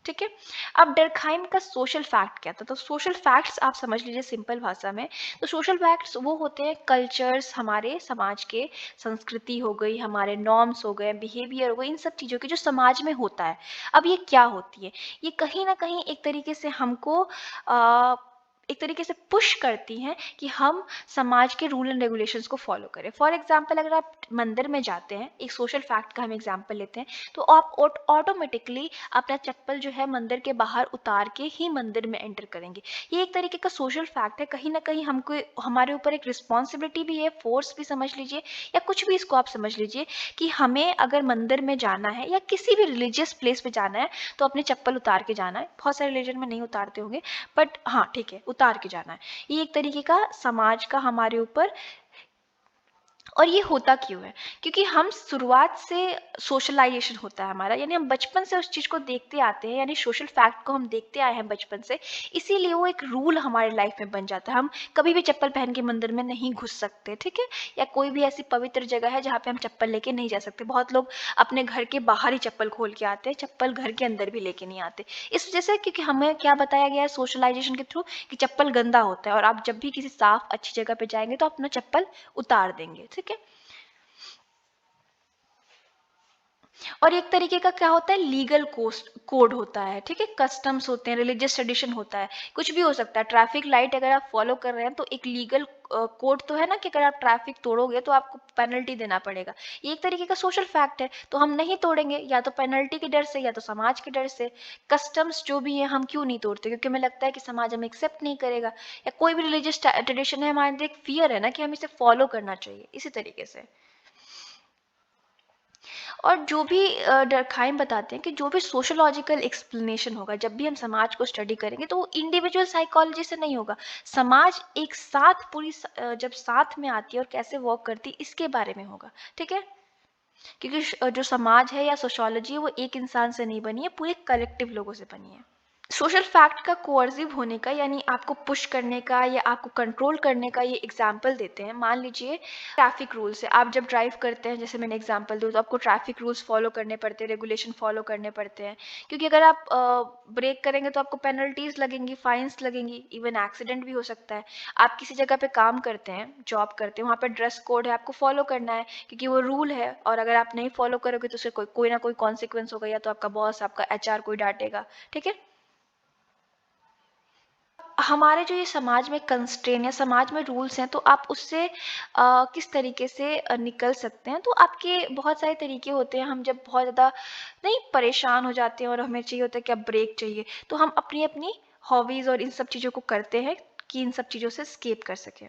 ठीक है। अब डर्कहाइम का सोशल फैक्ट क्या था? तो सोशल फैक्ट्स आप समझ लीजिए सिंपल भाषा में। तो सोशल फैक्ट्स वो होते हैं कल्चर्स, हमारे समाज के, संस्कृति हो गई, हमारे नॉर्म्स हो गए, बिहेवियर हो गई, इन सब चीज़ों की जो समाज में होता है। अब ये क्या होती है? ये कहीं ना कहीं एक तरीके से हमको एक तरीके से पुश करती हैं कि हम समाज के रूल एंड रेगुलेशंस को फॉलो करें। फॉर एग्जांपल, अगर आप मंदिर में जाते हैं, एक सोशल फैक्ट का हम एग्जांपल लेते हैं, तो आप ऑटोमेटिकली अपना चप्पल जो है मंदिर के बाहर उतार के ही मंदिर में एंटर करेंगे। ये एक तरीके का सोशल फैक्ट है। कहीं ना कहीं हमको, हमारे ऊपर एक रिस्पॉन्सिबिलिटी भी है, फोर्स भी समझ लीजिए, या कुछ भी इसको आप समझ लीजिए, कि हमें अगर मंदिर में जाना है या किसी भी रिलीजियस प्लेस पे जाना है तो अपनी चप्पल उतार के जाना है। बहुत सारे रिलीजन में नहीं उतारते होंगे, बट हाँ ठीक है, उतार के जाना है। ये एक तरीके का समाज का हमारे ऊपर। और ये होता क्यों है? क्योंकि हम शुरुआत से सोशलाइजेशन होता है हमारा, यानी हम बचपन से उस चीज़ को देखते आते हैं, यानी सोशल फैक्ट को हम देखते आए हैं बचपन से, इसीलिए वो एक रूल हमारे लाइफ में बन जाता है। हम कभी भी चप्पल पहन के मंदिर में नहीं घुस सकते, ठीक है, या कोई भी ऐसी पवित्र जगह है जहाँ पे हम चप्पल लेके नहीं जा सकते। बहुत लोग अपने घर के बाहर ही चप्पल खोल के आते हैं, चप्पल घर के अंदर भी लेके नहीं आते, इस वजह से, क्योंकि हमें क्या बताया गया है सोशलाइजेशन के थ्रू कि चप्पल गंदा होता है, और आप जब भी किसी साफ अच्छी जगह पे जाएंगे तो अपना चप्पल उतार देंगे, ठीक है। और एक तरीके का क्या होता है, लीगल कोड होता है, ठीक है, कस्टम्स होते हैं, रिलीजियस ट्रेडिशन होता है, कुछ भी हो सकता है। ट्रैफिक लाइट अगर आप फॉलो कर रहे हैं तो एक लीगल कोड तो है ना, कि अगर आप ट्रैफिक तोड़ोगे तो आपको पेनल्टी देना पड़ेगा। ये एक तरीके का सोशल फैक्ट है, तो हम नहीं तोड़ेंगे, या तो पेनल्टी के डर से या तो समाज के डर से। कस्टम्स जो भी है हम क्यों नहीं तोड़ते? क्योंकि हमें लगता है कि समाज हमें एक्सेप्ट नहीं करेगा, या कोई भी रिलीजियस ट्रेडिशन है, हमारे अंदर एक फियर है ना कि हमें इसे फॉलो करना चाहिए, इसी तरीके से। और जो भी डर्कहाइम बताते हैं कि जो भी सोशोलॉजिकल एक्सप्लेनेशन होगा, जब भी हम समाज को स्टडी करेंगे, तो वो इंडिविजुअल साइकोलॉजी से नहीं होगा। समाज एक साथ जब साथ में आती है और कैसे वर्क करती है, इसके बारे में होगा, ठीक है। क्योंकि जो समाज है या सोशोलॉजी है, वो एक इंसान से नहीं बनी है, पूरे कलेक्टिव लोगों से बनी है। सोशल फैक्ट का कोअर्सिव होने का, यानी आपको पुश करने का या आपको कंट्रोल करने का, ये एग्जाम्पल देते हैं। मान लीजिए ट्रैफिक रूल्स है, आप जब ड्राइव करते हैं, जैसे मैंने एग्जाम्पल दूँ, तो आपको ट्रैफिक रूल्स फॉलो करने पड़ते हैं, रेगुलेशन फॉलो करने पड़ते हैं, क्योंकि अगर आप ब्रेक करेंगे तो आपको पेनल्टीज लगेंगी, फाइन्स लगेंगी, इवन एक्सीडेंट भी हो सकता है। आप किसी जगह पे काम करते हैं, जॉब करते हैं, वहाँ पर ड्रेस कोड है, आपको फॉलो करना है, क्योंकि वो रूल है, और अगर आप नहीं फॉलो करोगे तो उससे कोई ना कोई कॉन्सिक्वेंस होगा, या तो आपका बॉस, आपका एचआर कोई डांटेगा, ठीक है। हमारे जो ये समाज में कंस्ट्रेन या समाज में रूल्स हैं, तो आप उससे किस तरीके से निकल सकते हैं? तो आपके बहुत सारे तरीके होते हैं। हम जब बहुत ज़्यादा नहीं परेशान हो जाते हैं और हमें चाहिए होता है कि अब ब्रेक चाहिए, तो हम अपनी अपनी हॉबीज़ और इन सब चीज़ों को करते हैं कि इन सब चीज़ों से स्केप कर सकें।